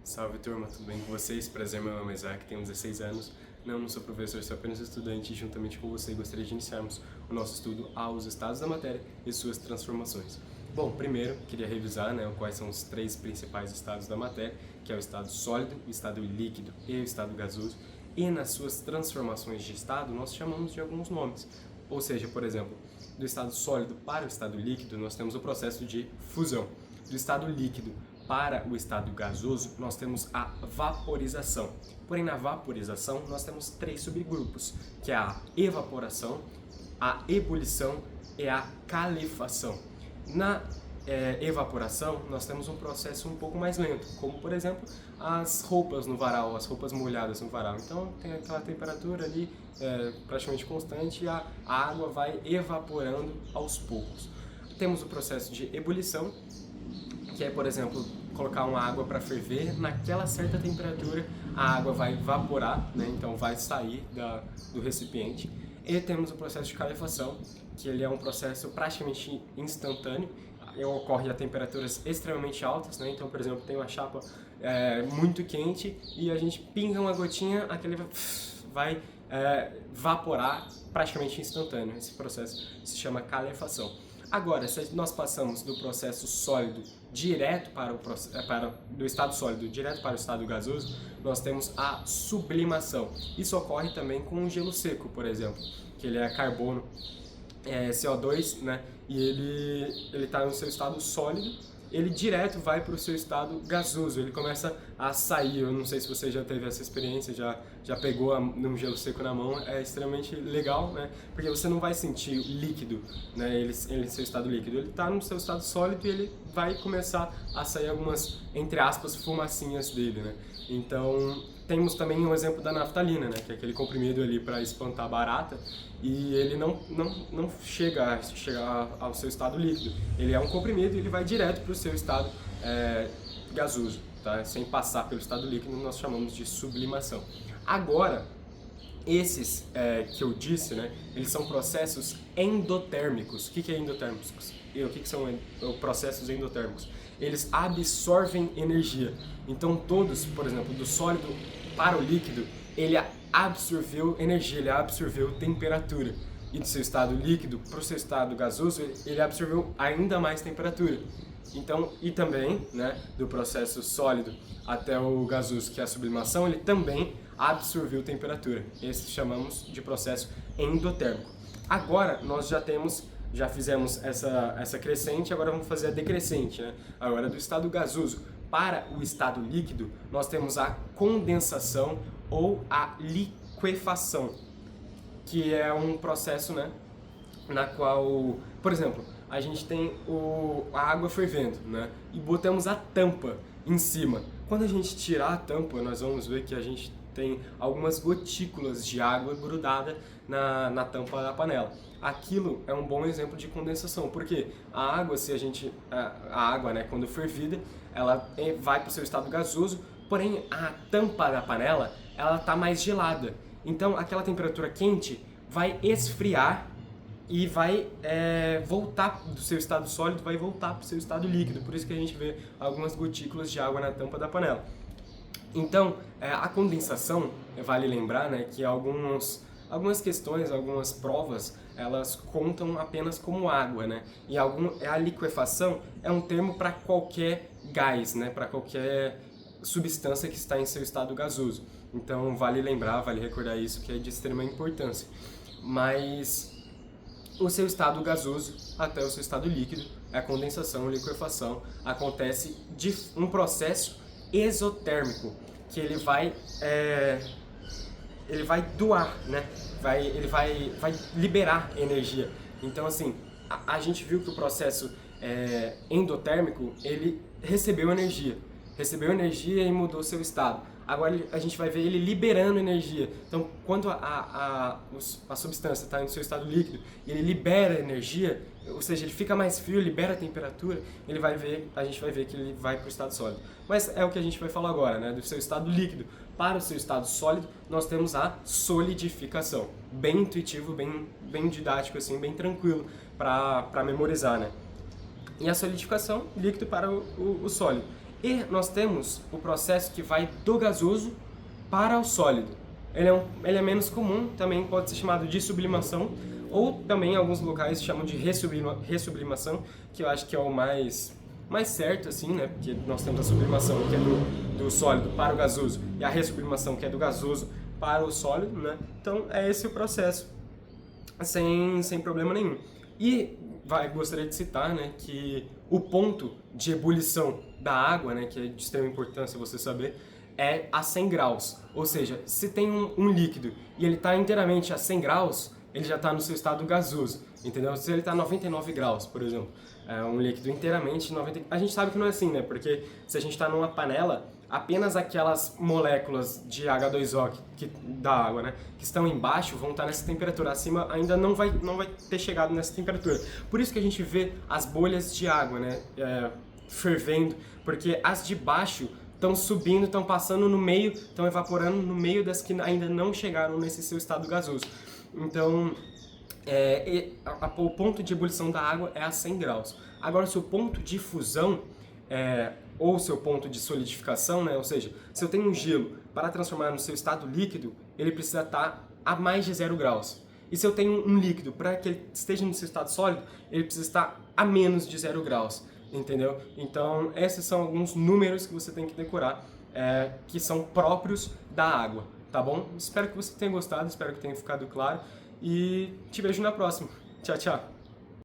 Salve turma, tudo bem com vocês? Prazer, meu nome é Isaac, tenho 16 anos. Não sou professor, sou apenas estudante e juntamente com você gostaria de iniciarmos o nosso estudo aos estados da matéria e suas transformações. Bom, primeiro queria revisar quais são os três principais estados da matéria, que é o estado sólido, o estado líquido e o estado gasoso. E nas suas transformações de estado nós chamamos de alguns nomes. Ou seja, por exemplo, do estado sólido para o estado líquido nós temos o processo de fusão. Do estado líquido para o estado gasoso, nós temos a vaporização. Porém, na vaporização, nós temos três subgrupos, que é a evaporação, a ebulição e a calefação. Na evaporação, nós temos um processo um pouco mais lento, como, por exemplo, as roupas no varal, as roupas molhadas no varal. Então, tem aquela temperatura ali praticamente constante e a água vai evaporando aos poucos. Temos o processo de ebulição, que é, por exemplo, colocar uma água para ferver, naquela certa temperatura a água vai evaporar, então vai sair do recipiente. E temos o processo de calefação, que ele é um processo praticamente instantâneo, ocorre a temperaturas extremamente altas, então, por exemplo, tem uma chapa muito quente e a gente pinga uma gotinha, aquele vai evaporar praticamente instantâneo. Esse processo se chama calefação. Agora, se nós passamos do processo sólido direto do estado sólido direto para o estado gasoso, nós temos a sublimação. Isso ocorre também com o gelo seco, por exemplo, que ele é carbono, CO2, e ele está no seu estado sólido, ele direto vai para o seu estado gasoso, ele começa a sair. Eu não sei se você já teve essa experiência, já pegou um gelo seco na mão, é extremamente legal, porque você não vai sentir líquido, ele em seu estado líquido, ele está no seu estado sólido e ele vai começar a sair algumas, entre aspas, fumacinhas dele, Então, temos também um exemplo da naftalina, que é aquele comprimido ali para espantar barata, e ele não chega ao seu estado líquido. Ele é um comprimido e ele vai direto para o seu estado gasoso, sem passar pelo estado líquido, nós chamamos de sublimação. Agora, esses que eu disse, eles são processos endotérmicos. O que é endotérmicos? E o que são processos endotérmicos? Eles absorvem energia. Então todos, por exemplo, do sólido para o líquido, ele absorveu energia, ele absorveu temperatura. E do seu estado líquido para o seu estado gasoso, ele absorveu ainda mais temperatura. Então, e também, do processo sólido até o gasoso, que é a sublimação, ele também absorveu temperatura. Esse chamamos de processo endotérmico. Agora, nós já fizemos essa crescente, agora vamos fazer a decrescente. Agora, do estado gasoso para o estado líquido, nós temos a condensação ou a liquefação, que é um processo, na qual, por exemplo, a gente tem a água fervendo, e botamos a tampa em cima. Quando a gente tirar a tampa, nós vamos ver que a gente tem algumas gotículas de água grudada na tampa da panela. Aquilo é um bom exemplo de condensação, porque a água, quando fervida, ela vai para o seu estado gasoso, porém a tampa da panela ela está mais gelada. Então aquela temperatura quente vai esfriar e vai voltar do seu estado sólido, vai voltar para o seu estado líquido. Por isso que a gente vê algumas gotículas de água na tampa da panela. Então, a condensação, vale lembrar, que algumas questões, algumas provas, elas contam apenas como água, E a liquefação é um termo para qualquer gás, para qualquer substância que está em seu estado gasoso. Então, vale lembrar, vale recordar isso, que é de extrema importância. Mas o seu estado gasoso até o seu estado líquido, a condensação, a liquefação, acontece de um processo exotérmico, que ele vai doar, ele vai liberar energia. Então, assim, a gente viu que o processo endotérmico, ele recebeu energia e mudou seu estado. Agora a gente vai ver ele liberando energia. Então, quando a substância está no seu estado líquido e ele libera energia, ou seja, ele fica mais frio, libera a temperatura, a gente vai ver que ele vai para o estado sólido. Mas é o que a gente vai falar agora, do seu estado líquido para o seu estado sólido, nós temos a solidificação. Bem intuitivo, bem didático, assim, bem tranquilo para memorizar, E a solidificação, líquido para o sólido. E nós temos o processo que vai do gasoso para o sólido. Ele é menos comum, também pode ser chamado de sublimação, ou também em alguns locais chamam de ressublimação, que eu acho que é o mais certo, assim, né? Porque nós temos a sublimação, que é do sólido para o gasoso, e a ressublimação, que é do gasoso para o sólido, né? Então, é esse o processo, sem problema nenhum. E gostaria de citar, né, que o ponto de ebulição da água, né, que é de extrema importância você saber, é a 100 graus. Ou seja, se tem um líquido e ele está inteiramente a 100 graus, ele já está no seu estado gasoso, entendeu? Se ele está a 99 graus, por exemplo, é um líquido inteiramente 90... A gente sabe que não é assim, né? Porque se a gente está numa panela, apenas aquelas moléculas de H2O da água, né, que estão embaixo vão estar nessa temperatura. Acima ainda não vai ter chegado nessa temperatura. Por isso que a gente vê as bolhas de água, né, fervendo, porque as de baixo estão subindo, estão passando no meio, estão evaporando no meio das que ainda não chegaram nesse seu estado gasoso. Então, o ponto de ebulição da água é a 100 graus. Agora, o seu ponto de fusão, ou seu ponto de solidificação, né? Ou seja, se eu tenho um gelo para transformar no seu estado líquido, ele precisa estar a mais de 0 graus. E se eu tenho um líquido para que ele esteja no seu estado sólido, ele precisa estar a menos de 0 graus, entendeu? Então, esses são alguns números que você tem que decorar, que são próprios da água, tá bom? Espero que você tenha gostado, espero que tenha ficado claro e te vejo na próxima. Tchau, tchau!